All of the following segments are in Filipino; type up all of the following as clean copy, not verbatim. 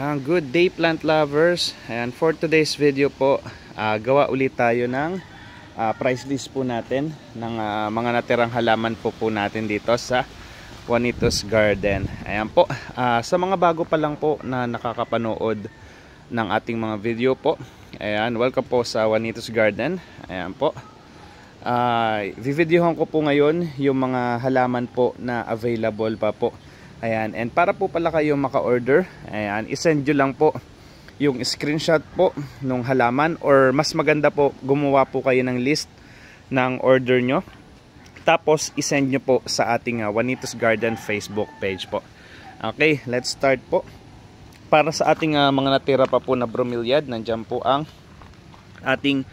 Good day plant lovers. And for today's video po, gawa ulit tayo ng price list po natin ng mga natirang halaman po natin dito sa Juanitos Garden. Ayan po, sa mga bago pa lang po na nakakapanood ng ating mga video po, ayan, welcome po sa Juanitos Garden. Ayan po, videohan ko po ngayon yung mga halaman po na available pa po. Ayan, and para po pala kayo maka-order, ayan, isend nyo lang po yung screenshot po nung halaman, or mas maganda po, gumawa po kayo ng list ng order nyo. Tapos isend nyo po sa ating Juanitos Garden Facebook page po. Okay, let's start po. Para sa ating mga natira pa po na bromeliad, nandyan po ang ating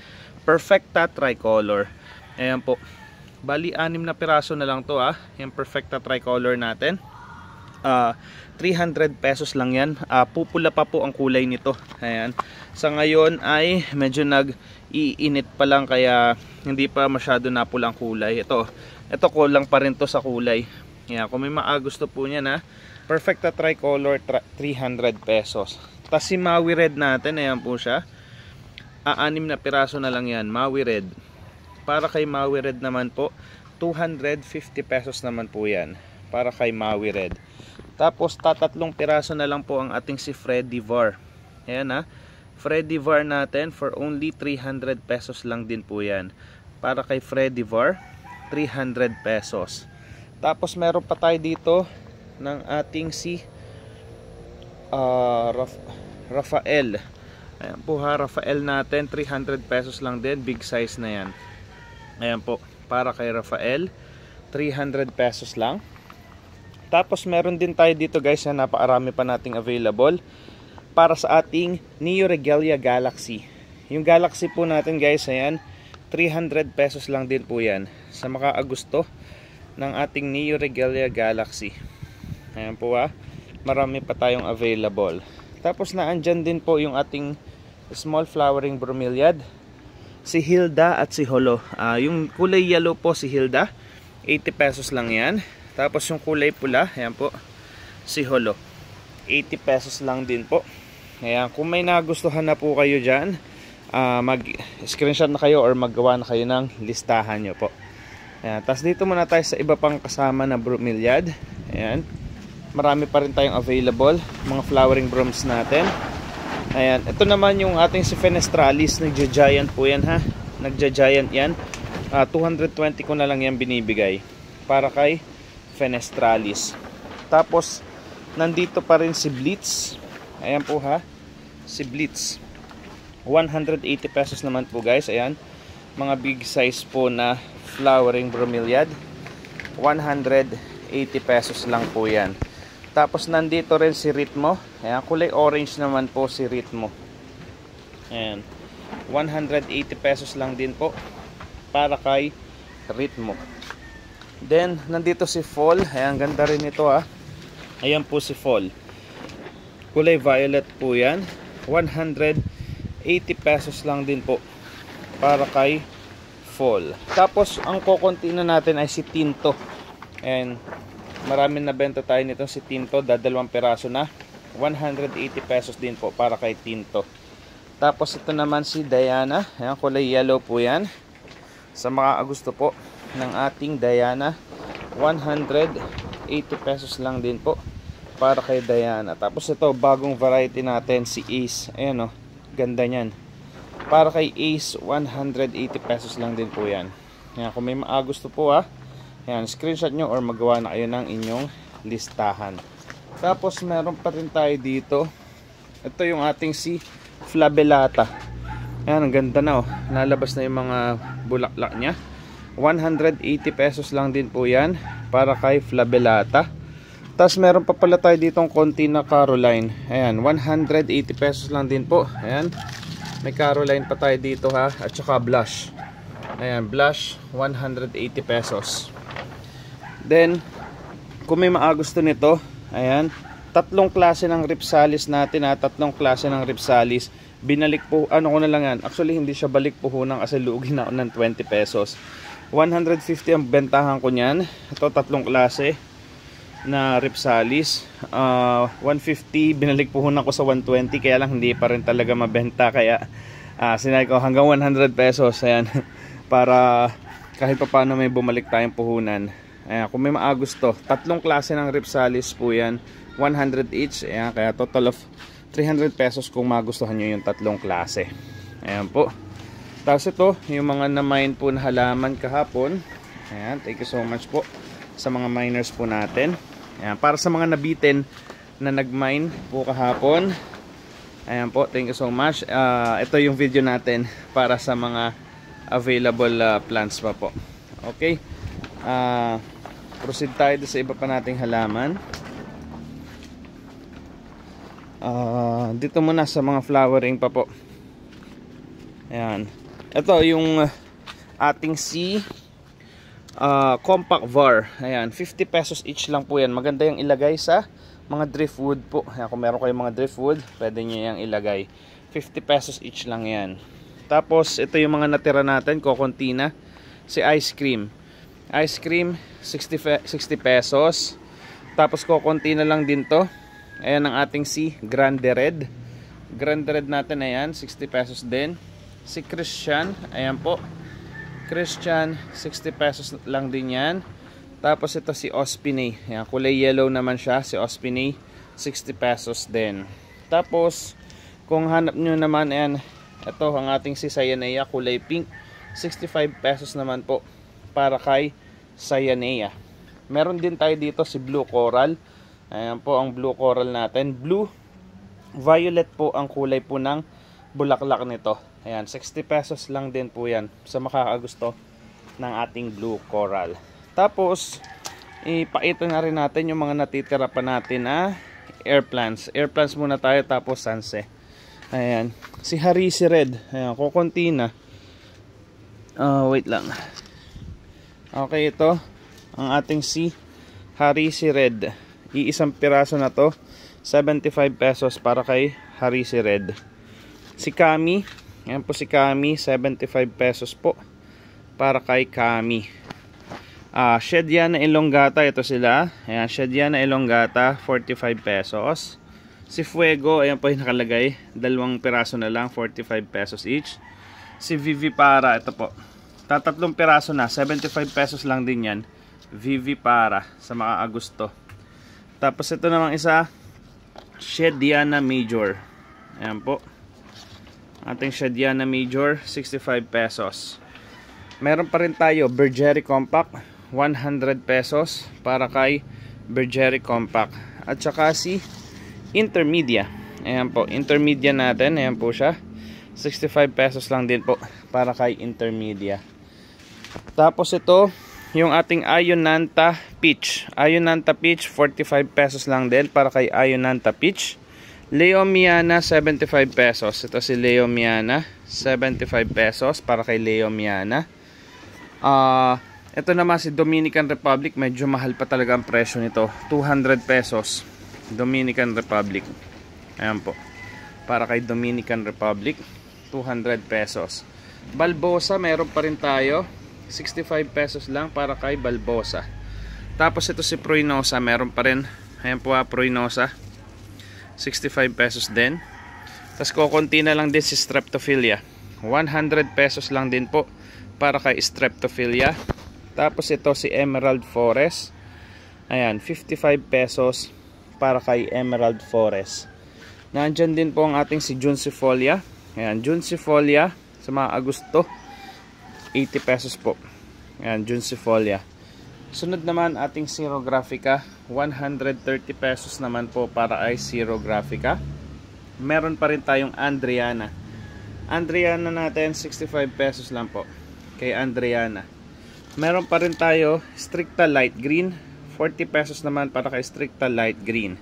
Perfecta Tricolor. Ayan po, bali 6 na piraso na lang to yung Perfecta Tricolor natin. 300 pesos lang yan. Pupula pa po ang kulay nito. Ayan. Sa ngayon ay medyo nag-iinit pa lang, kaya hindi pa masyado napula ang kulay. Ito kulang pa rin to sa kulay. Ayan. Kung may gusto po niya na Perfecta Tricolor, 300 pesos. Tapos si Maui Red natin, ayan po siya. 6 na piraso na lang yan, Maui Red. Para kay Maui Red naman po, 250 pesos naman po yan. Para kay Maui Red. Tapos tatlong piraso na lang po ang ating si Freddy Var. Ayan Freddy Var natin for only 300 pesos lang din po yan. Para kay Freddy Var, 300 pesos. Tapos meron pa tayo dito ng ating si Rafael. Ayan po Rafael natin, 300 pesos lang din. Big size na yan. Ayan po, para kay Rafael, 300 pesos lang. Tapos meron din tayo dito guys na napakarami pa nating available para sa ating Neo Regalia Galaxy. Yung Galaxy po natin guys, ayan, 300 pesos lang din po yan. Sa makaagusto ng ating Neo Regalia Galaxy. Ayan po marami pa tayong available. Tapos naandyan din po yung ating small flowering bromeliad, si Hilda at si Holo. Yung kulay yellow po si Hilda, 80 pesos lang yan. Tapos yung kulay pula, ayan po, si Holo, 80 pesos lang din po. Ayan, kung may nagustuhan na po kayo dyan, mag-screenshot na kayo or maggawa na kayo ng listahan nyo po. Ayan, tapos dito muna tayo sa iba pang kasama na bromeliad. Ayan, marami pa rin tayong available, mga flowering broms natin. Ayan, ito naman yung ating si Fenestralis, nagja-giant po yan nagja-giant yan. 220 ko na lang yan binibigay para kay Fenestralis. Tapos nandito pa rin si Blitz. Ayan po si Blitz, 180 pesos naman po guys. Ayan, mga big size po na flowering bromeliad, 180 pesos lang po yan. Tapos nandito rin si Ritmo. Ayan, kulay orange naman po si Ritmo. Ayan, 180 pesos lang din po para kay Ritmo. Then nandito si Fall. Ayan, ganda rin ito Ayan po si Fall, kulay violet po yan, 180 pesos lang din po para kay Fall. Tapos ang kokonti na natin ay si Tinto. And maraming nabenta tayo nito si Tinto, 2 piraso na, 180 pesos din po para kay Tinto. Tapos ito naman si Diana. Ayan, kulay yellow po yan. Sa mga gusto po ng ating Diana, 180 pesos lang din po para kay Diana. Tapos ito, bagong variety natin, si Ace. Ayan ganda nyan. Para kay Ace, 180 pesos lang din po yan. Ayan, kung may gusto po ayan, screenshot nyo or magawa na kayo ng inyong listahan. Tapos meron pa rin tayo dito. Ito yung ating si Flabellata. Ayan, ang ganda na lalabas na yung mga bulaklak nya. 180 pesos lang din po yan para kay Flabellata. Tapos meron pa pala tayo ditong konti na Caroline. Ayan, 180 pesos lang din po. Ayan, may Caroline pa tayo dito at saka blush. Ayan, blush, 180 pesos. Then kung may gusto nito, ayan, 3 klase ng Ripsalis natin tatlong klase ng Ripsalis. Binalik po, ko na lang yan. Actually hindi siya balik puhunan kasi lugi na ako ng 20 pesos. 150 ang bentahan ko niyan. Ito 3 klase. na Ripsalis. 150, binalik puhunan ko sa 120, kaya lang hindi pa rin talaga mabenta, kaya sinabi ko hanggang 100 pesos. Ayan, para kahit pa paano may bumalik tayong puhunan. Ayan, kung may maagusto, tatlong klase ng Ripsalis po yan, 100 each. Ayan, kaya total of 300 pesos kung magustuhan nyo yung tatlong klase. Ayan po. Tapos ito, yung mga na-mine po na halaman kahapon. Ayan, thank you so much po sa mga miners po natin. Ayan, para sa mga nabitin na nag-mine po kahapon. Ayan po, thank you so much. Ito yung video natin para sa mga available plants pa po. Okay. Proceed tayo sa iba pa nating halaman. Dito muna sa mga flowering pa po. Ayan. Ito yung ating compact var. Ayan, 50 pesos each lang po yan. Maganda yung ilagay sa mga driftwood po. Ayan, kung meron kayong mga driftwood, pwede nyo yung ilagay. 50 pesos each lang yan. Tapos ito yung mga natira natin, kokonti na. Si ice cream. Ice cream 60 pesos. Tapos kokonti na lang din to. Ayan ang ating Grande Red. Grande Red natin, ayan, 60 pesos din. Si Christian, ayan po, Christian, 60 pesos lang din yan. Tapos ito si Ospinay, ayan, kulay yellow naman siya, si Ospinay, 60 pesos din. Tapos kung hanap nyo naman, ayan, ito ang ating si Cyanea, kulay pink, 65 pesos naman po para kay Cyanea. Meron din tayo dito si Blue Coral. Ayan po ang Blue Coral natin, blue violet po ang kulay po ng bulaklak nito. Ayan, 60 pesos lang din po yan sa makakagusto ng ating Blue Coral. Tapos ipakita na rin natin yung mga natitira pa natin na air plants. Air plants muna tayo, tapos Sanse. Ayan, si Harisi Red. Ayan, kukunti na. Wait lang. Okay, ito ang ating si Harisi Red. Iisang piraso na to, 75 pesos para kay Harisi Red. Si Kami, ayan po si Kami, 75 pesos po para kay Kami. Shediana Elongata, ito sila. Ayan, Shediana Elongata, 45 pesos. Si Fuego, ayan po yung nakalagay, dalawang piraso na lang, 45 pesos each. Si Vivipara, ito po, tatlong piraso na, 75 pesos lang din yan. Vivipara sa mga Agusto. Tapos ito namang isa, Shediana Major. Ayan po, ating Shediana Major, 65 pesos. Meron pa rin tayo Bergeri Compact, 100 pesos para kay Bergeri Compact. At saka si Intermedia. Ayan po, Intermedia natin, ayan po siya, 65 pesos lang din po para kay Intermedia. Tapos ito yung ating Ayonanta Peach. Ayonanta Peach, 45 pesos lang din para kay Ayonanta Peach. Leomiana, 75 pesos. Ito si Leomiana, 75 pesos para kay Leomiana. Ito naman si Dominican Republic. Medyo mahal pa talaga ang presyo nito, 200 pesos. Dominican Republic. Ayan po, para kay Dominican Republic, 200 pesos. Balbosa, meron pa rin tayo, 65 pesos lang para kay Balbosa. Tapos ito si Proinosa, meron pa rin. Ayan po, Proinosa, 65 pesos din. Tapos kukunti na lang din si Streptophilia, 100 pesos lang din po para kay Streptophilia. Tapos ito si Emerald Forest, ayan, 55 pesos para kay Emerald Forest. Nandyan din po ang ating si Juncifolia. Ayan, Juncifolia sa mga Agusto, 80 pesos po. Ayan, Juncifolia. Sunod naman ating Xerographica, 130 pesos naman po para ay Xerographica. Meron pa rin tayong Andriana. Andriana natin, 65 pesos lang po kay Andriana. Meron pa rin tayo Stricta Light Green, 40 pesos naman para kay Stricta Light Green.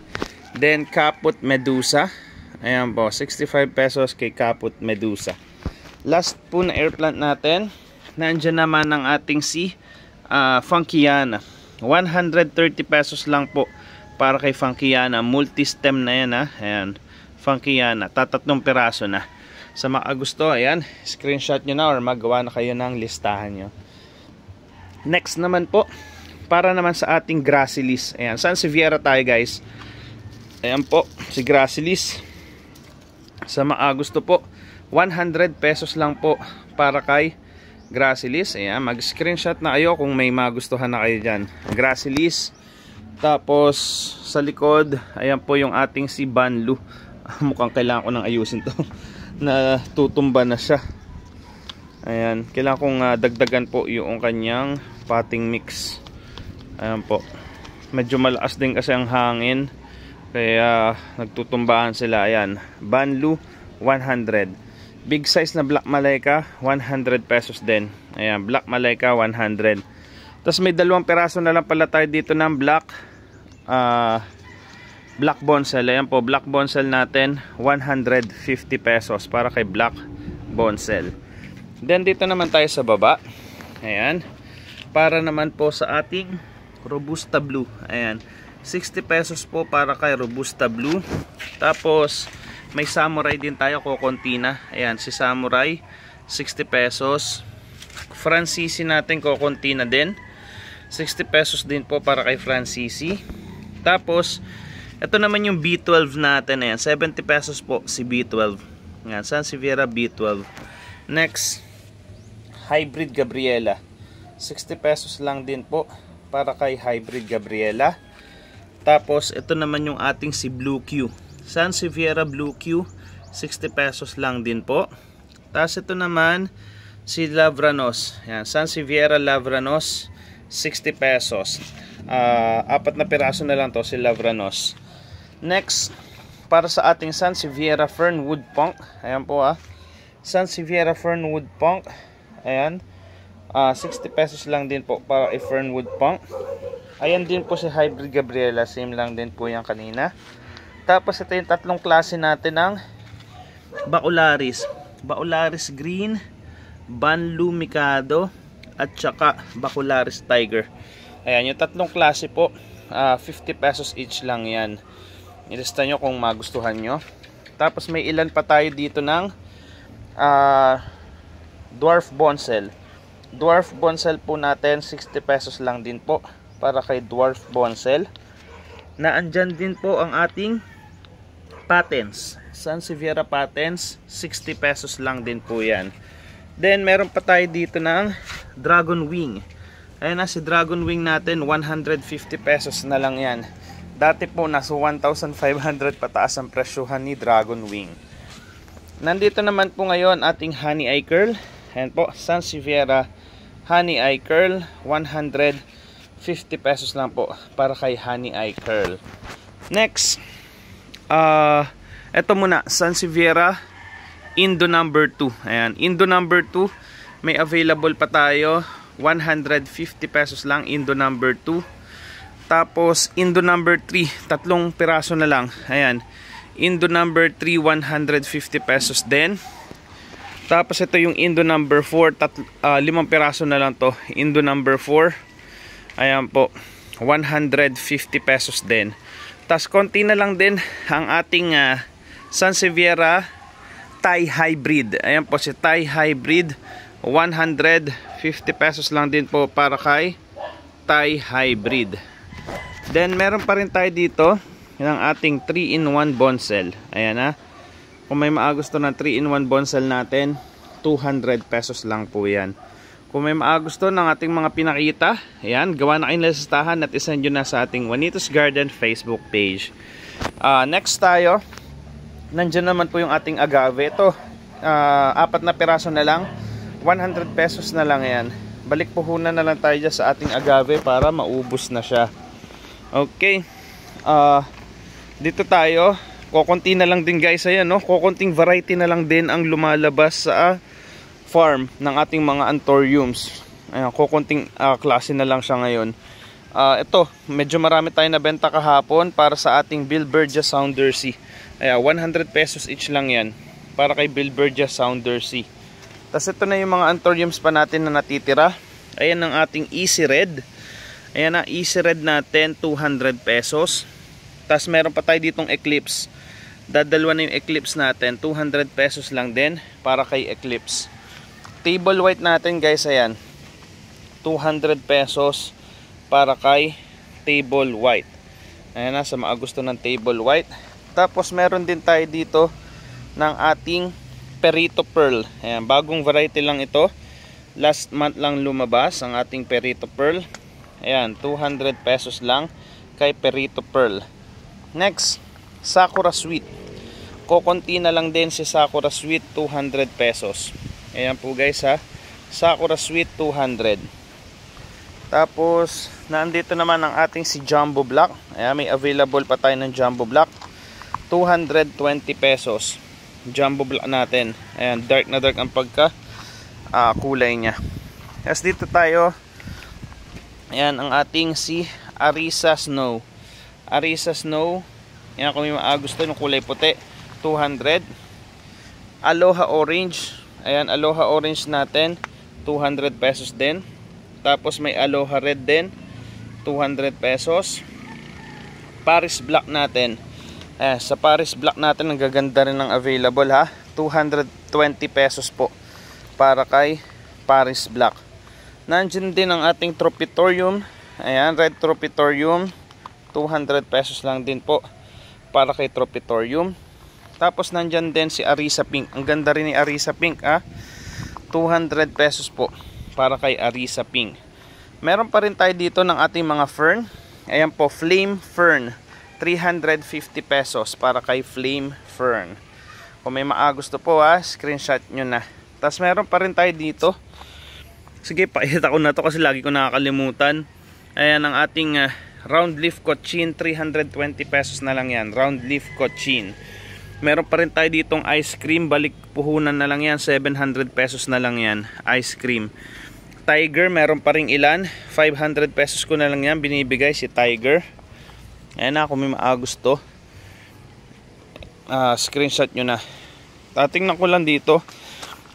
Then Caput Medusa, ayan po, 65 pesos kay Caput Medusa. Last po na air plant natin, nandyan naman ang ating si Funkiana, 130 pesos lang po para kay Funkiana. Multi-stem na yan, ha. Ayan, Funkiana, tatlong piraso na. Sa mga gusto, ayan, screenshot nyo na or magawa na kayo ng listahan nyo. Next naman po, para naman sa ating Gracilis. Ayan, Sansevieria tayo guys. Ayan po, si Gracilis. Sa gusto po, 100 pesos lang po para kay Gracilis. Ayan, mag-screenshot na kayo kung may magustuhan na kayo dyan. Gracilis. Tapos, sa likod, ayan po yung ating si Banlu. Mukhang kailangan ko nang ayusin to. Na tutumba na siya. Ayan, kailangan kong dagdagan po yung kanyang potting mix. Ayan po. Medyo malakas din kasi ang hangin. Kaya nagtutumbahan sila. Ayan, Banlu 100. Big size na Black Malaika 100 pesos din. Ayan, Black Malaika 100. Tapos may 2 piraso na lang pala tayo dito ng Black Bonsel. Ayan po, Black Bonsel natin 150 pesos para kay Black Bonsel. Then dito naman tayo sa baba. Ayan, para naman po sa ating Robusta Blue. Ayan, 60 pesos po para kay Robusta Blue. Tapos may Samurai din tayo, kokonti na. Ayan, si Samurai 60 pesos. Francisi natin, kokonti na din, 60 pesos din po para kay Francisi. Tapos ito naman yung B12 natin. Ayan, 70 pesos po si B12. Ayan, Sansevieria B12. Next, Hybrid Gabriela, 60 pesos lang din po para kay Hybrid Gabriela. Tapos ito naman yung ating si Blue Q, Sansevieria Blue Q, 60 pesos lang din po. Tapos ito naman si Lavranos. Ayan, Sansevieria Lavranos, 60 pesos. 4 na piraso na lang to si Lavranos. Next, para sa ating Sansevieria Fernwood Punk. Ayan po Sansevieria Fernwood Punk. Ayan, 60 pesos lang din po para kay Fernwood Punk. Ayan din po si Hybrid Gabriela, same lang din po yan kanina. Tapos ito yung 3 klase natin ng Bacularis. Bacularis Green, Banlu Mikado, at saka Bacularis Tiger. Ayan, yung 3 klase po, 50 pesos each lang yan. Ilista nyo kung magustuhan nyo. Tapos may ilan pa tayo dito ng Dwarf Bonsel. Dwarf Bonsel po natin, 60 pesos lang din po para kay Dwarf Bonsel. Naandyan din po ang ating Patents, Sansevieria Patents, 60 pesos lang din po yan. Then meron pa tayo dito ng Dragon Wing. Ayan na, si Dragon Wing natin, 150 pesos na lang yan. Dati po nasa 1,500 pataas ang presyuhan ni Dragon Wing. Nandito naman po ngayon ating Honey Eye Curl. Ayan po, Sansevieria Honey Eye Curl, 150 pesos lang po para kay Honey Eye Curl. Next, eto muna, Sansevieria Indo number 2. Ayan, Indo number 2, may available pa tayo, 150 pesos lang, Indo number 2. Tapos Indo number 3, 3 piraso na lang. Ayan, Indo number 3, 150 pesos din. Tapos ito yung Indo number 4, 5 piraso na lang to, Indo number 4. Ayan po, 150 pesos din. Tapos konti na lang din ang ating Sansevieria Thai Hybrid. Ayan po si Thai Hybrid, 150 pesos lang din po para kay Thai Hybrid. Then meron pa rin tayo dito yung ating 3-in-1 bonsel. Ayan kung may maagusto ng 3-in-1 bonsel natin, 200 pesos lang po yan. Kung may maagusto ng ating mga pinakita, ayan, gawa na kayo ng listahan at isend nyo na sa ating Juanitos Garden Facebook page. Next tayo, nandyan naman po yung ating agave. Ito, 4 na piraso na lang, 100 pesos na lang yan. Balik puhunan na lang tayo dyan sa ating agave para maubos na siya. Okay, dito tayo, kokonti na lang din guys. Ayan, kokonting variety na lang din ang lumalabas sa farm ng ating mga anthuriums. Ayan, kokonting klase na lang siya ngayon. Ito, medyo marami tayo nabenta kahapon para sa ating Bilbergia Soundersea. Ayan, 100 pesos each lang yan para kay Bilbergia Soundersea. Tapos ito na yung mga anthuriums pa natin na natitira. Ayan ang ating Easy Red. Ayan na, Easy Red natin, 200 pesos. Tapos meron pa tayo ditong Eclipse. Dadalwa na yung Eclipse natin, 200 pesos lang din para kay Eclipse. Table White natin guys, ayan, 200 pesos. para kay table white. Ayan na, sa mga gusto ng table white. Tapos meron din tayo dito ng ating Perito Pearl. Ayan, bagong variety lang ito. Last month lang lumabas ang ating Perito Pearl. Ayan, 200 pesos lang kay Perito Pearl. Next, Sakura Sweet. Kokonti na lang din si Sakura Sweet, 200 pesos. Ayan po guys ha, Sakura Sweet 200. Tapos nandito naman ang ating si Jumbo Black. Ayan, may available pa tayo ng Jumbo Black, 220 pesos. Jumbo Black natin. Ayan, dark na dark ang pagka kulay niya. As dito tayo, ayan ang ating si Arisa Snow. Arisa Snow, ayan, kung yung gusto ng kulay puti, 200. Aloha Orange, ayan, Aloha Orange natin, 200 pesos din. Tapos may Aloha Red din, 200 pesos. Paris Black natin, sa Paris Black natin ang gaganda rin ng available ha, 220 pesos po para kay Paris Black. Nandiyan din ang ating Tropitorium, ayan, Red Tropitorium, 200 pesos lang din po para kay Tropitorium. Tapos nandyan din si Arisa Pink, ang ganda rin ni Arisa Pink ha, 200 pesos po para kay Arisa Pink. Meron pa rin tayo dito ng ating mga fern. Ayan po, Flame Fern, 350 pesos para kay Flame Fern. Kung may gusto po ha, screenshot nyo na. Tapos meron pa rin tayo dito. Sige, pakita ko na to kasi lagi ko nakakalimutan. Ayan ang ating round leaf cochin, 320 pesos na lang yan. Round leaf cochin. Meron pa rin tayo ditong ice cream, balik puhunan na lang yan, 700 pesos na lang yan, ice cream. Tiger, meron pa rin ilan, 500 pesos ko na lang yan binibigay si Tiger. Ayan na, kung may gusto, screenshot nyo na. Tatingnan ko lang dito,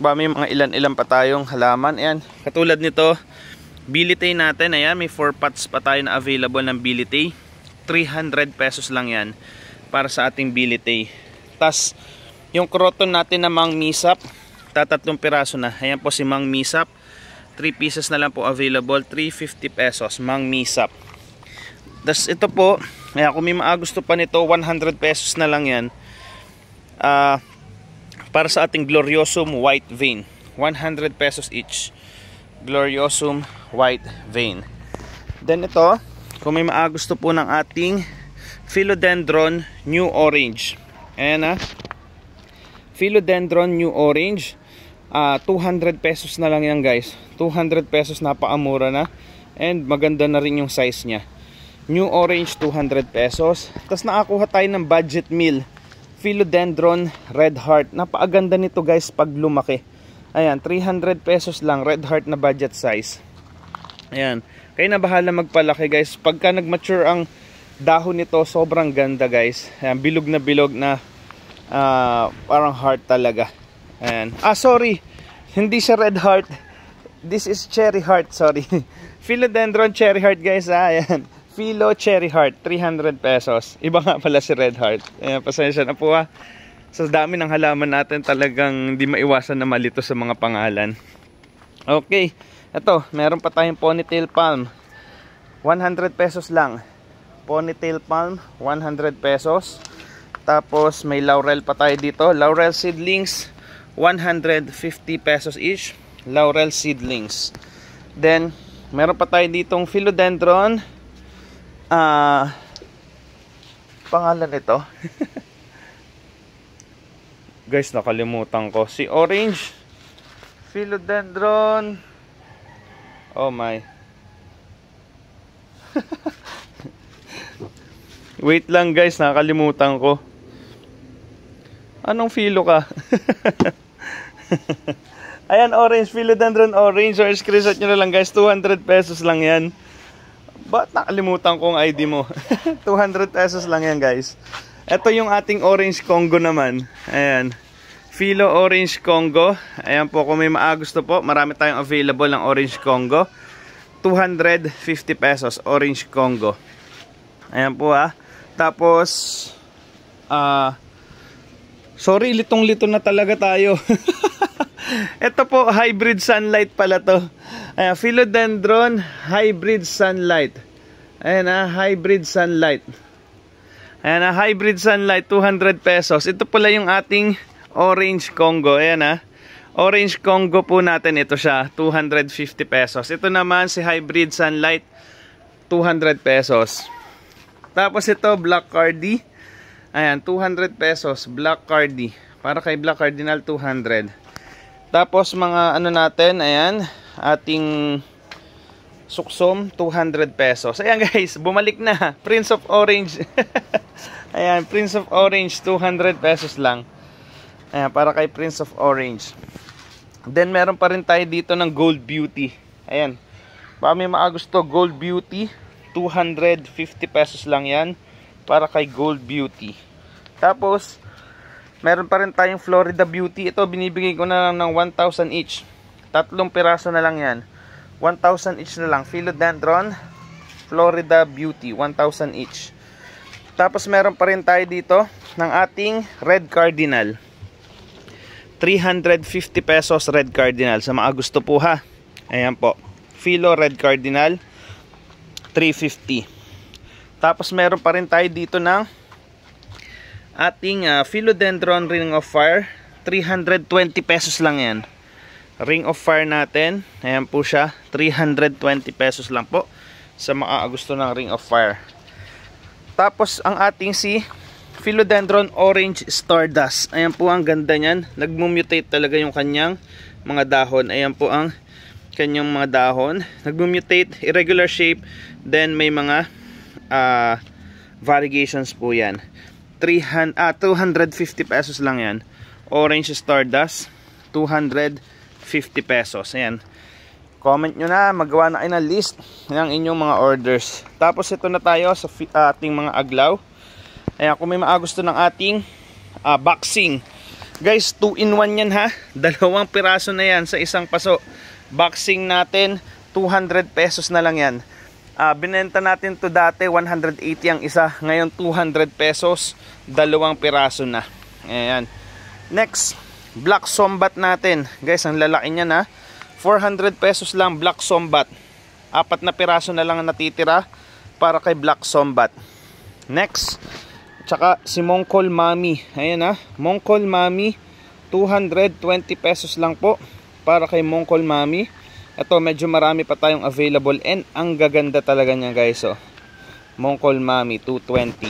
ba may mga ilan pa tayong halaman. Ayan, katulad nito, Bilitay natin, ayan, may 4 pots pa tayo na available ng Bilitay, 300 pesos lang yan para sa ating Bilitay. Tas yung croton natin na Mang Misap, tatatlong piraso na. Ayan po si Mang Misap, 3 pieces na lang po available, 350 pesos Mang Misap. Tas ito po, ayan, kung may gusto pa nito, 100 pesos na lang yan, para sa ating Gloriosum White Vein, 100 pesos each, Gloriosum White Vein. Then ito, kung may gusto po ng ating Philodendron New Orange, ayan na, Philodendron New Orange, 200 pesos na lang yan guys, 200 pesos, napakamura na, and maganda na rin yung size nya. New Orange, 200 pesos. Tapos nakakuha tayo ng budget meal, Philodendron Red Heart, napakaganda nito guys pag lumaki. Ayan, 300 pesos lang, Red Heart na budget size. Ayan, kayo na bahala magpalaki guys. Pagka nag-mature ang dahon nito, sobrang ganda guys. Ayan, bilog na parang heart talaga. Ayan. Sorry, hindi siya red heart, this is cherry heart, sorry. Philodendron cherry heart guys. Ayan, Philo cherry heart, 300 pesos. Iba nga pala si red heart. Ayan, pasensya na po sa dami ng halaman natin, talagang hindi maiwasan na malito sa mga pangalan. Okay, ito, meron pa tayong ponytail palm, 100 pesos lang. Ponytail palm, 100 pesos. Tapos may laurel pa tayo dito, laurel seedlings, 150 pesos each, laurel seedlings. Then meron pa tayo ditong Philodendron, pangalan ito guys, nakalimutan ko, si orange Philodendron, oh my wait lang guys, nakalimutan ko. Anong philo ka? Ayan, orange, Philodendron orange, or screenshot nyo na lang guys, 200 pesos lang yan. Ba't nakalimutan ko ang ID mo? 200 pesos lang yan guys. Ito yung ating orange Congo naman. Ayan, Philo orange Congo. Ayan po, kung may gusto po, marami tayong available ng orange Congo, 250 pesos orange Congo. Ayan po Tapos sorry, litong-lito na talaga tayo. Ito po, hybrid sunlight pala to. Ayan, philodendron hybrid sunlight. Ayan na, hybrid sunlight. Ayan na, hybrid sunlight, 200 pesos. Ito pala yung ating orange Congo. Ayan na, orange Congo po natin. Ito siya, 250 pesos. Ito naman si hybrid sunlight, 200 pesos. Tapos ito, black cardi. Ayan, 200 pesos, black cardi. Para kay black cardinal, 200. Tapos mga ano natin, ayan, ating suksom, 200 pesos. Ayan guys, bumalik na. Prince of Orange. Ayan, Prince of Orange, 200 pesos lang. Ayan, para kay Prince of Orange. Then meron pa rin tayo dito ng Gold Beauty. Ayan, baka may maagusto, Gold Beauty, 250 pesos lang yan. Para kay Gold Beauty. Tapos meron pa rin tayong Florida Beauty. Ito, binibigay ko na lang ng 1,000 each. 3 piraso na lang yan. 1,000 each na lang. Philodendron, Florida Beauty, 1,000 each. Tapos meron pa rin tayo dito ng ating Red Cardinal. 350 pesos Red Cardinal. Sa mga gusto po ha. Ayan po. Philo Red Cardinal, 350. Tapos meron pa rin tayo dito ng ating Philodendron Ring of Fire, 320 pesos lang yan. Ring of Fire natin, ayan po siya, 320 pesos lang po sa mga gusto ng Ring of Fire. Tapos ang ating si Philodendron Orange Stardust, ayan po ang ganda niyan. Nagmutate talaga yung kanyang mga dahon. Ayan po ang kanyang mga dahon. Nagmutate, irregular shape, then may mga variegations po yan. 250 pesos lang yan. Orange Stardust, 250 pesos. Ayan. Comment nyo na, magawa na kayo ng list ng inyong mga orders. Tapos ito na tayo sa ating mga aglaw. Ayan, kung may maagusto ng ating boxing. Guys, 2-in-1 yan ha. 2 piraso na yan sa isang paso. Boxing natin, 200 pesos na lang yan. Binenta natin to dati 180 ang isa, ngayon 200 pesos, 2 piraso na. Ayan. Next, black sombat natin. Guys, ang lalaki niya na. 400 pesos lang black sombat. 4 na piraso na lang natitira para kay black sombat. Next, tsaka si Mongkol Mami. Ayan ha, Mongkol Mami, 220 pesos lang po para kay Mongkol Mami. Ito, medyo marami pa tayong available and ang gaganda talaga niya guys. Oh. Mongkol Mami, 220.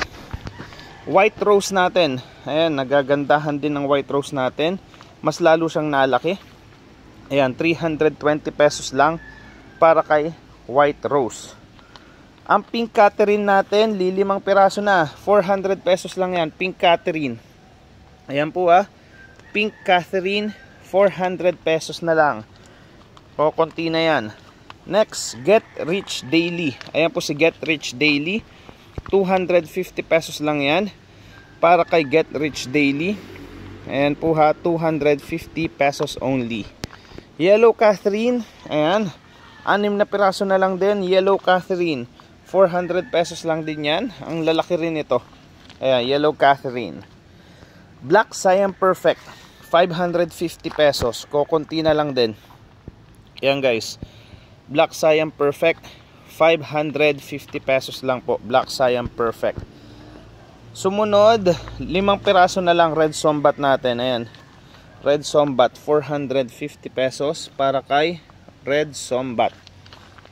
White rose natin. Ayan, nagagandahan din ng white rose natin. Mas lalo siyang nalaki. Ayan, 320 pesos lang para kay white rose. Ang pink Catherine natin, lilimang piraso na. 400 pesos lang yan, pink Catherine. Ayan po Pink Catherine, 400 pesos na lang. O, konti na yan. Next, Get Rich Daily. Ayan po si Get Rich Daily. 250 pesos lang yan. Para kay Get Rich Daily. Ayan po 250 pesos only. Yellow Catherine. Ayan. 6 na piraso na lang din. Yellow Catherine. 400 pesos lang din yan. Ang lalaki rin ito. Ayan, Yellow Catherine. Black Siam Perfect. 550 pesos. Kukunti na lang din. Ayan guys, Black Siam Perfect, 550 pesos lang po, Black Siam Perfect. Sumunod, 5 piraso na lang Red Sombat natin. Ayan, Red Sombat, 450 pesos para kay Red Sombat.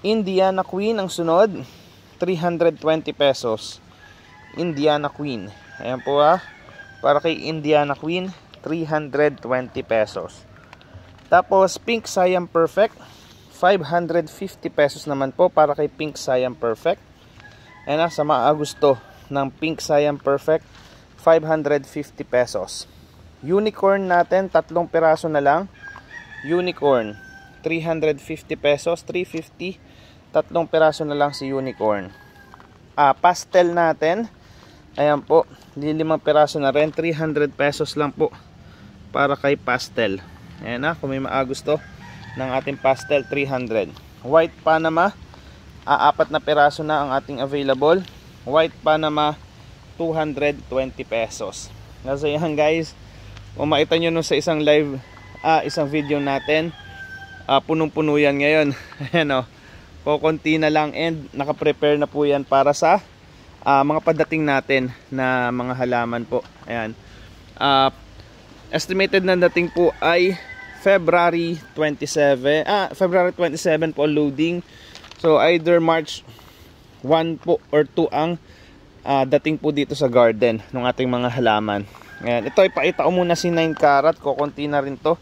Indiana Queen ang sunod, 320 pesos. Indiana Queen. Ayan po para kay Indiana Queen, 320 pesos. Tapos Pink Siam Perfect, 550 pesos naman po para kay Pink Siam Perfect. Ayan sa mga gusto ng Pink Siam Perfect, 550 pesos. Unicorn natin, 3 piraso na lang. Unicorn, 350 pesos, 350. 3 piraso na lang si Unicorn. Pastel natin, ayan po, 5 piraso na rin, 300 pesos lang po para kay pastel. Ayan kung may maagusto ng ating pastel, 300. White Panama, 4 na piraso na ang ating available. White Panama, 220 pesos. Kasi yan guys, kung makita nyo sa isang live isang video natin. Punong-puno yan ngayon. Ayan o. Kukunti na lang and naka-prepare na po yan para sa mga padating natin na mga halaman po. Ayan. Estimated na dating po ay February 27. February 27 po loading. So either March 1 po or 2 ang dating po dito sa garden ng ating mga halaman. Ayan. Ito ipakita ko muna si 9 karat. Kukunti na rin to.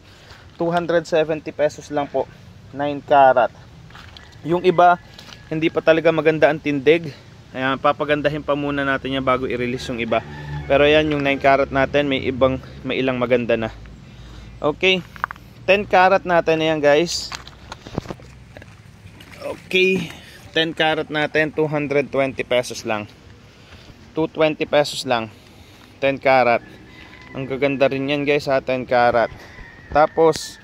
270 pesos lang po. 9 karat. Yung iba hindi pa talaga maganda ang tindig. Ayan, papagandahin pa muna natin yan bago i-release yung iba. Pero yan yung 9 karat natin, may ilang maganda na. Okay. 10 karat natin ayan guys. Okay. 10 karat natin 220 pesos lang. 220 pesos lang. 10 karat. Ang gaganda rin yan guys ha, 10 karat. Tapos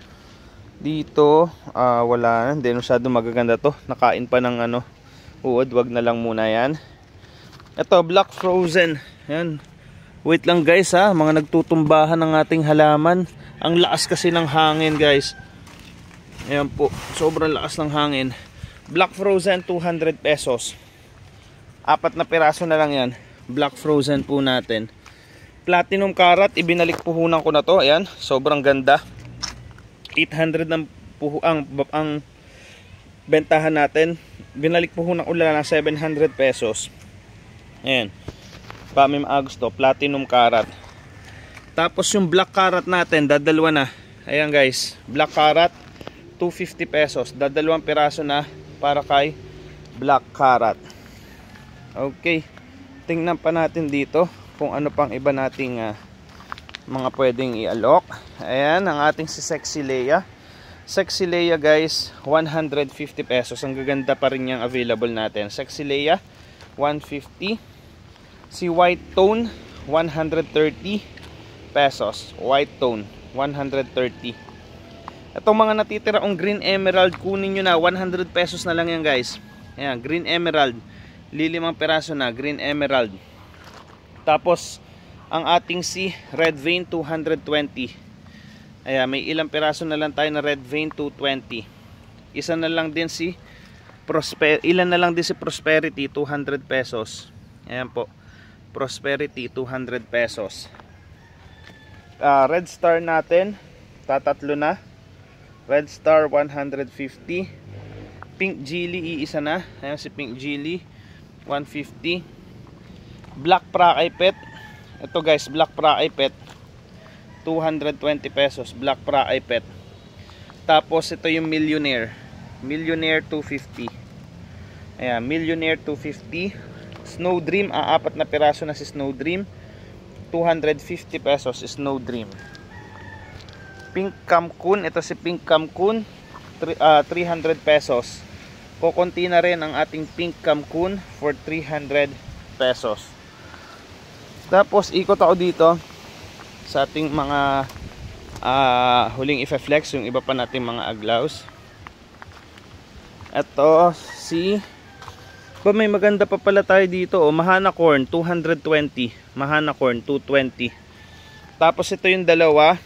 dito wala, hindi masyado magaganda to. Nakain pa ng uod, wag na lang muna yan. Ito black frozen. Yan. Wait lang guys ha, mga nagtutumbahan ng ating halaman. Ang lakas kasi ng hangin guys. Ayan po, sobrang lakas ng hangin. Black frozen 200 pesos. 4 na piraso na lang yan. Black frozen po natin. Platinum karat, ibinalik puhunan ko na to. Ayan, sobrang ganda. 800 ang bentahan natin. Binalik puhunan ko lang ng 700 pesos. Ayan. Pa may maagusto, platinum karat. Tapos yung black karat natin, dadalwa na. Ayan guys, black karat 250 pesos. Dadalawang piraso na para kay black karat. Okay. Tingnan pa natin dito kung ano pang iba nating mga pwedeng i-alok. Ayan, ang ating si Sexy Leia. Sexy Leia guys, 150 pesos. Ang gaganda pa rin yung available natin. Sexy Leia, 150. Si White Tone, 130 pesos. White Tone, 130. Itong mga natitiraong Green Emerald, kunin nyo na. 100 pesos na lang yan guys. Ayan, Green Emerald. Lilimang peraso na, Green Emerald. Tapos, ang ating si Red Vein, 220. Ayan, may ilang peraso na lang tayo na Red Vein, 220. Ilan na lang din si Prosperity, 200 pesos. Ayan po. Prosperity, 200 pesos. Red Star natin, tatatlo na. Red Star, 150. Pink Geely, iisa na. Ayan si Pink Geely, 150. Black Prakai Pet. Ito guys, Black Prakai Pet, 220 pesos. Black Prakai Pet. Tapos ito yung Millionaire. Millionaire, 250. Ayan, Millionaire, 250. Snow Dream, 4 na piraso na si Snow Dream, 250 pesos. Snow Dream. Pink Camcoon, ito si Pink Camcoon, 300 pesos. Kukunti na rin ang ating Pink Camcoon for 300 pesos. Tapos ikot ako dito sa ating mga huling i-flex, yung iba pa nating mga aglaws. Ito si may maganda pa pala tayo dito, Mahana Corn, 220. Mahana Corn, 220. Tapos ito yung dalawa,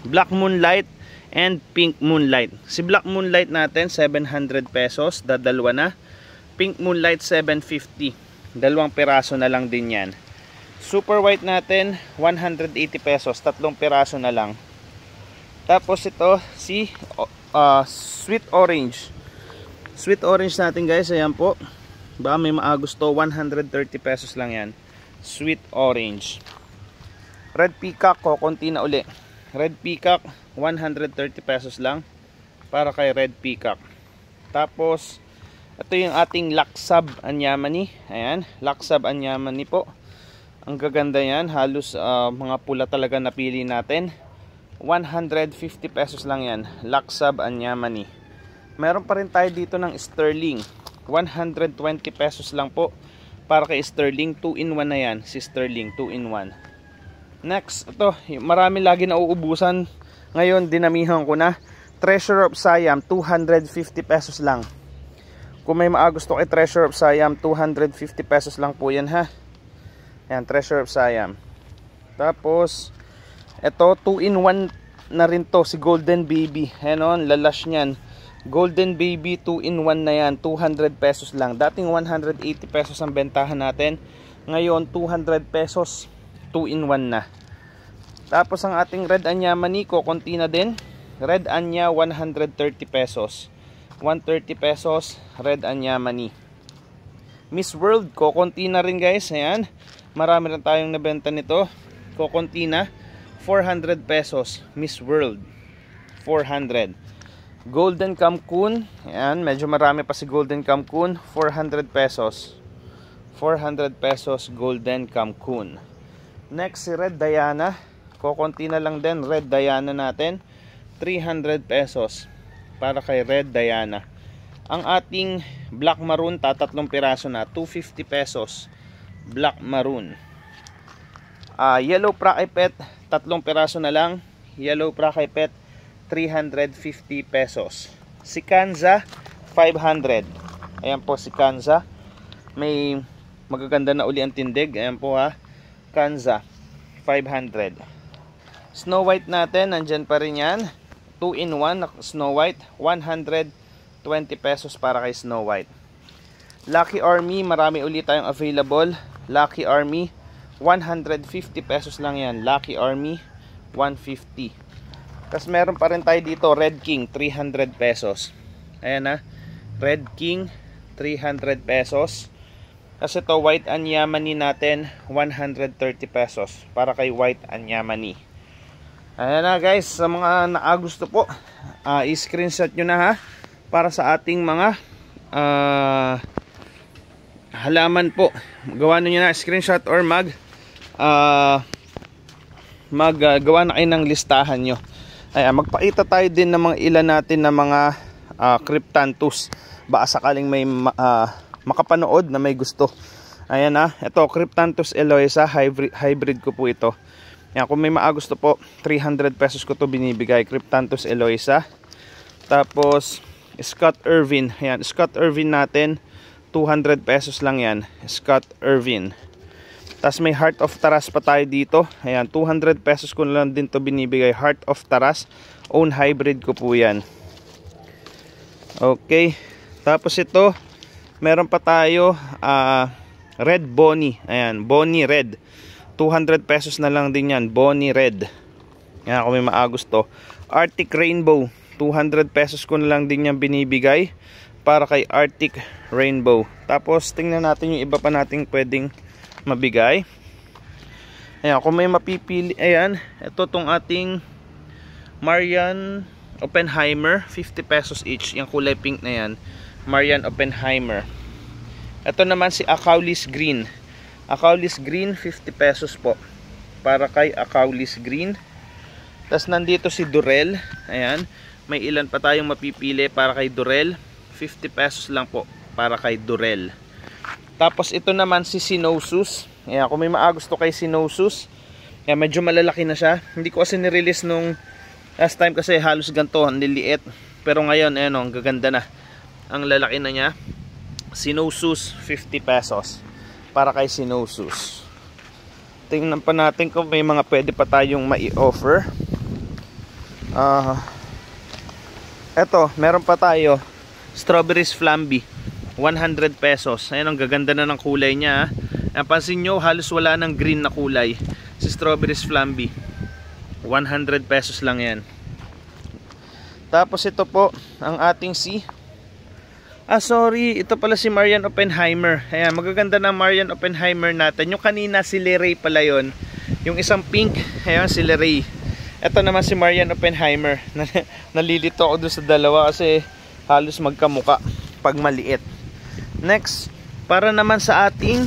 Black Moonlight and Pink Moonlight. Si Black Moonlight natin 700 pesos, dadalwa na. Pink Moonlight 750. Dalawang piraso na lang din yan. Super White natin 180 pesos, tatlong piraso na lang. Tapos ito si Sweet Orange. Sweet Orange natin guys, ayan po. Ba may maagusto, 130 pesos lang yan. Sweet Orange. Red Peacock, kukunti na uli. Red Peacock, 130 pesos lang para kay Red Peacock. Tapos ito yung ating Laksab Anyamani. Ayan, Laksab Anyamani po. Ang gaganda yan, halos mga pula talaga napili natin. 150 pesos lang yan, Laksab Anyamani. Meron pa rin tayo dito ng Sterling, 120 pesos lang po para kay Sterling. 2-in-1 na yan, si Sterling 2-in-1. Next, ito, marami lagi na uubusan. Ngayon, dinamihan ko na. Treasure of Siam, 250 pesos lang. Kung may maagusto kay Treasure of Siam, 250 pesos lang po yan ha. Ayan, Treasure of Siam. Tapos, ito, 2-in-1 na rin to, si Golden Baby. Ayan o, lalash nyan. Golden Baby 2-in-1 na yan, 200 pesos lang. Dating 180 pesos ang bentahan natin. Ngayon 200 pesos, 2-in-1 na. Tapos ang ating Red Anya Mani, konti na din. Red Anya 130 pesos. 130 pesos, Red Anya Mani. Miss World, konti na rin guys. Ayan, marami rin tayong nabenta nito. Konti na, 400 pesos, Miss World. 400. Golden Kamkun, ayan, medyo marami pa si Golden Kamkun, 400 pesos. 400 pesos Golden Kamkun. Next si Red Diana, konti na lang din, Red Diana natin, 300 pesos para kay Red Diana. Ang ating Black Maroon, tatlong piraso na, 250 pesos. Black Maroon. Yellow Prakai Pet, tatlong piraso na lang, Yellow Prakai Pet, 350 pesos. Si Kanza 500. Ayan po si Kanza. May magaganda na uli ang tindig. Ayan po ha. Kanza 500. Snow White natin, nandyan pa rin yan. 2-in-1 Snow White, 120 pesos para kay Snow White. Lucky Army, marami ulit tayong available. Lucky Army 150 pesos lang yan. Lucky Army 150. Tapos meron pa rin tayo dito, Red King, 300 pesos. Ayan na, Red King, 300 pesos. Kasi ito, White Anya Mani natin, 130 pesos. Para kay White Anya Mani. Ayan na guys, sa mga naagusto po, i-screenshot nyo na ha. Para sa ating mga halaman po. Gawa nyo na screenshot or gawa na kayo ng listahan nyo. Ayan, magpakita tayo din ng mga ilan natin na mga Cryptanthus. Baka sakaling may makapanood na may gusto. Ayan na, ito Cryptanthus Eloisa, hybrid ko po ito. Ayan, kung may maagusto po, 300 pesos ko to binibigay. Cryptanthus Eloisa. Tapos Scott Irwin. Ayan, Scott Irwin natin, 200 pesos lang yan. Scott Irwin. Tapos may Heart of Taras pa tayo dito. Ayan, 200 pesos ko lang din to binibigay. Heart of Taras. Own hybrid ko po yan. Okay. Tapos ito, meron pa tayo Red Bonnie. Ayan, Bonnie Red. 200 pesos na lang din yan. Bonnie Red. Ayan, kung may maagusto. Arctic Rainbow. 200 pesos ko na lang din yan binibigay. Para kay Arctic Rainbow. Tapos tingnan natin yung iba pa nating pwedeng mabigay. Ayan, kung may mapipili, ayan, ito tong ating Marian Oppenheimer, 50 pesos each. Yung kulay pink na yan, Marian Oppenheimer. Ito naman si Acaulis Green. Acaulis Green, 50 pesos po. Para kay Acaulis Green. Tapos nandito si Durel. Ayan, may ilan pa tayong mapipili para kay Durel. 50 pesos lang po para kay Durel. Tapos ito naman si Sinosus. Ayan, kung may maagusto kay Sinosus. Ayan, medyo malalaki na siya. Hindi ko kasi nirelease nung last time kasi halos ganito, ang liliit. Pero ngayon, ayan o, ang gaganda na. Ang lalaki na niya. Sinosus, 50 pesos. Para kay Sinosus. Tingnan pa natin kung may mga pwede pa tayong mai-offer. Eto, meron pa tayo. Strawberries Flamby. 100 pesos. Ayan, ang gaganda na ng kulay niya. Napansin nyo, halos wala ng green na kulay. Si Strawberries Flamby. 100 pesos lang yan. Tapos ito po, ang ating sorry, ito pala si Marian Oppenheimer. Ayan, magaganda na Marian Oppenheimer natin. Yung kanina si Leray pala yon. Yung isang pink, ayan si Leray. Ito naman si Marian Oppenheimer. Nalilito ako dun sa dalawa kasi halos magkamuka pag maliit. Next, para naman sa ating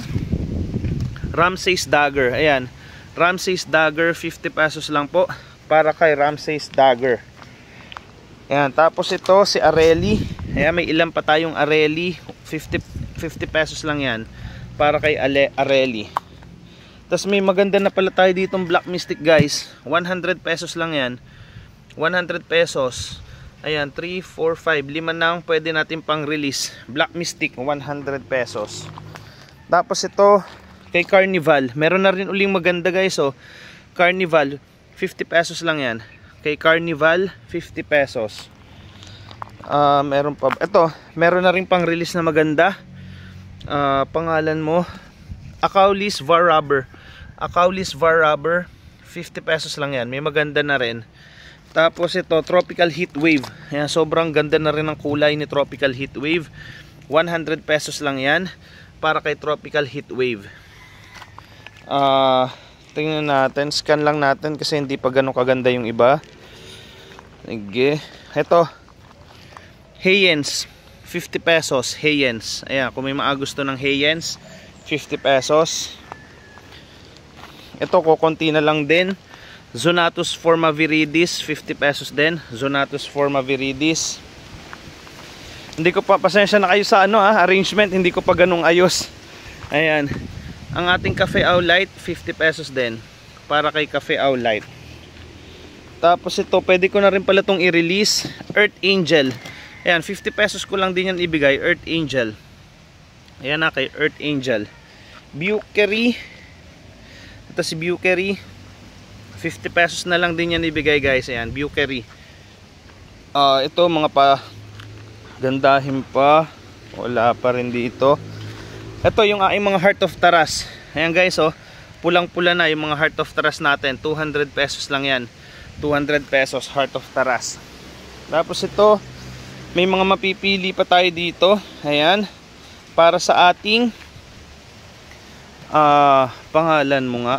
Ramses Dagger. Ayan, Ramses Dagger, 50 pesos lang po para kay Ramses Dagger. Ayan, tapos ito si Areli. Ayan, may ilan pa tayong Areli. 50 pesos lang yan para kay Areli. Tapos may maganda na pala tayo ditong Black Mystic guys. 100 pesos lang yan. 100 pesos. Ayan, 3, 4, 5. 5 na ang pwede natin pang release. Black Mystic, 100 pesos. Tapos ito, kay Carnival. Meron na rin uling maganda guys. Oh. Carnival, 50 pesos lang yan. kay Carnival, 50 pesos. Meron pa, ito, meron na rin pang release na maganda. Pangalan mo, Acaulis Var Rubber. Acaulis Var Rubber, 50 pesos lang yan. May maganda na rin. Tapos ito, Tropical Heat Wave. Ayan, sobrang ganda na rin ang kulay ni Tropical Heat Wave. 100 pesos lang yan para kay Tropical Heat Wave. Tingnan natin, scan lang natin kasi hindi pa ganun kaganda yung iba. Sige. Ito, Hayens, 50 pesos. Hayens. Ayan, kung may gusto ng Hayens, 50 pesos. Ito, kukunti na lang din. Zonatus Forma Viridis, 50 pesos din. Zonatus Forma Viridis. Hindi ko pa, pasensya na kayo sa arrangement, hindi ko pa ganung ayos. Ayan. Ang ating Cafe Au Light, 50 pesos din. Para kay Cafe Au Light. Tapos ito, pwede ko na rin pala itong i-release. Earth Angel. Ayan, 50 pesos ko lang din yan ibigay. Earth Angel. Ayan na kay Earth Angel. Bukery. Ito si Bukery. 50 pesos na lang din yan ibigay guys. Ayan, Bukery. Ito mga gandahin pa. Wala pa rin dito. Ito yung aking mga Heart of Taras. Ayan guys, pulang pula na yung mga Heart of Taras natin. 200 pesos lang yan. 200 pesos Heart of Taras. Tapos ito, may mga mapipili pa tayo dito. Ayan, para sa ating pangalan mo nga.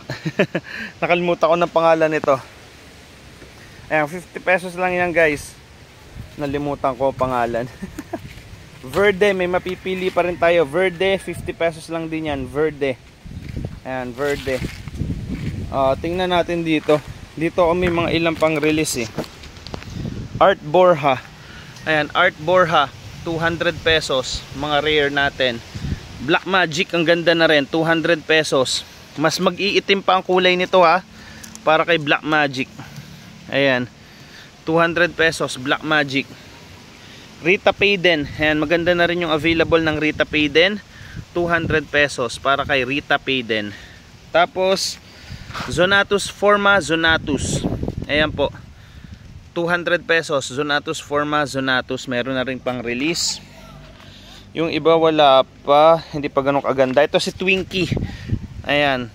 Nakalimutan ko ng pangalan nito. Ayan, 50 pesos lang yan guys. Nalimutan ko pangalan. Verde, may mapipili pa rin tayo. Verde, 50 pesos lang din yan. Verde. Ayan, Verde. Tingnan natin dito. Dito may mga ilang pang release Art Borja. Ayan, Art Borja, 200 pesos. Mga rare natin. Black Magic, ang ganda na rin, 200 pesos. Mas mag-iitim pa ang kulay nito para kay Black Magic. Ayan, 200 pesos Black Magic. Rita Payden, ayan, maganda na rin yung available ng Rita Payden, 200 pesos para kay Rita Payden. Tapos Zonatus Forma Zonatus. Ayan po, 200 pesos Zonatus Forma Zonatus. Meron na rin pang release. Yung iba wala pa, hindi pa ganun kaganda. Ito si Twinkie. Ayan,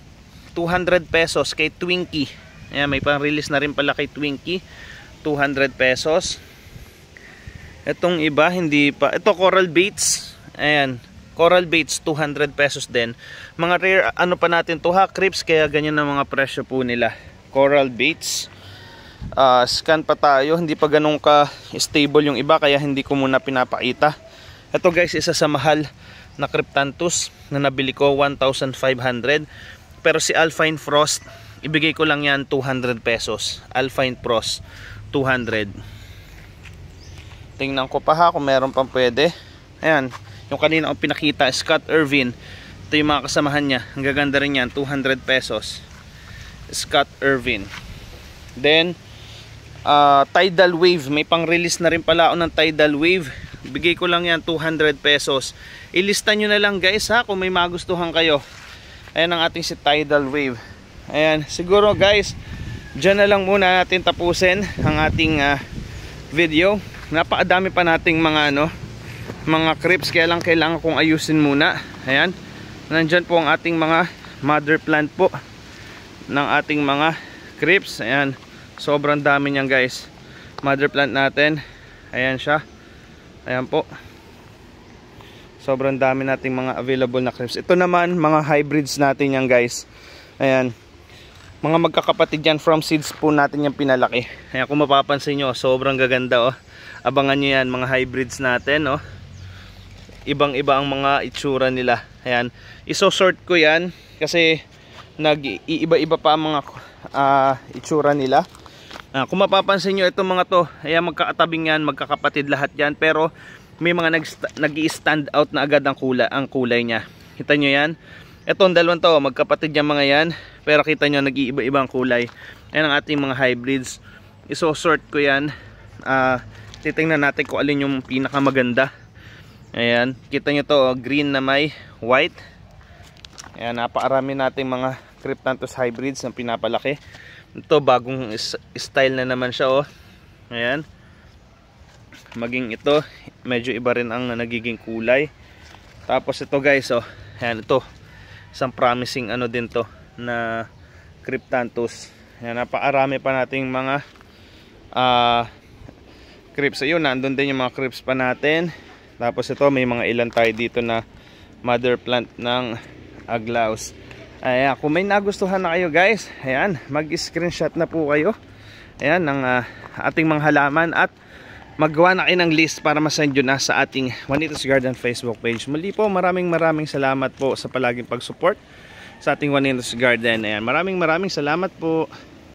200 pesos kay Twinkie. Ayan, may pang release na rin pala kay Twinkie, 200 pesos. Itong iba hindi pa. Ito Coral Baits. Ayan, Coral Baits, 200 pesos din. Mga rare pa natin to Crips, kaya ganyan ang mga presyo po nila. Coral Baits. Scan pa tayo, hindi pa ganun ka stable yung iba, kaya hindi ko muna pinapakita. Ito guys, isa sa mahal na Cryptanthus na nabili ko, 1,500. Pero si Alpine Frost, ibigay ko lang yan 200 pesos. Alpine Frost, 200. Tingnan ko pa kung meron pang pwede. Ayan, yung kanina ang pinakita, Scott Irwin. Ito yung mga kasamahan niya. Ang gaganda rin yan, 200 pesos. Scott Irwin. Then, Tidal Wave. May pang release na rin pala ako ng Tidal Wave. Bigay ko lang yan 200 pesos. Ilista nyo na lang guys kung may magustuhan kayo. Ayan ang ating si Tidal Wave. Ayan, siguro guys, dyan na lang muna natin tapusin ang ating video. Napakadami pa nating mga mga Crips, kaya lang kailangan kong ayusin muna. Ayan, nandyan po ang ating mga mother plant po ng ating mga Crips. Ayan, sobrang dami niyan guys. Mother plant natin. Ayan siya. Ayan po, sobrang dami nating mga available na Crips. Ito naman mga hybrids natin yan guys. Ayan, mga magkakapatid yan, from seeds po natin yung pinalaki. Ayan, kung mapapansin nyo, sobrang gaganda Abangan nyo yan, mga hybrids natin Ibang iba ang mga itsura nila. Ayan, isosort ko yan kasi nag-iiba-iba pa ang mga itsura nila. Kung mapapansin nyo, itong mga to, ayan, magkakatabing yan, magkakapatid lahat yan. Pero may mga nag-i-stand out na agad ang kulay niya. Kita nyo yan? Itong dalawang to, magkapatid yan mga yan. Pero kita nyo, nag-iiba-iba ang kulay. Ayan ang ating mga hybrids. Isosort ko yan. Titingnan natin kung alin yung pinakamaganda. Ayan, kita nyo to, green na may white. Ayan, napakarami nating mga Cryptanthus hybrids na pinapalaki. Ito bagong style na naman siya, oh. Ayan. Maging ito, medyo iba rin ang nagiging kulay. Tapos ito guys, oh. Ayan, ito. Isang promising ano din to na Cryptanthus. Ayan, napakarami pa nating mga creeps. Ayun, nandun din yung mga creeps pa natin. Tapos ito, may mga ilan tayo dito na mother plant ng Aglaus. Ayan, kung may nagustuhan na kayo guys, ayan, mag-screenshot na po kayo. Ayan, ng ating mga halaman at maggawa na kayo ng list para masend yun na sa ating Juanito's Garden Facebook page. Muli po, maraming salamat po sa palaging pag-support sa ating Juanito's Garden. Ayan, maraming salamat po.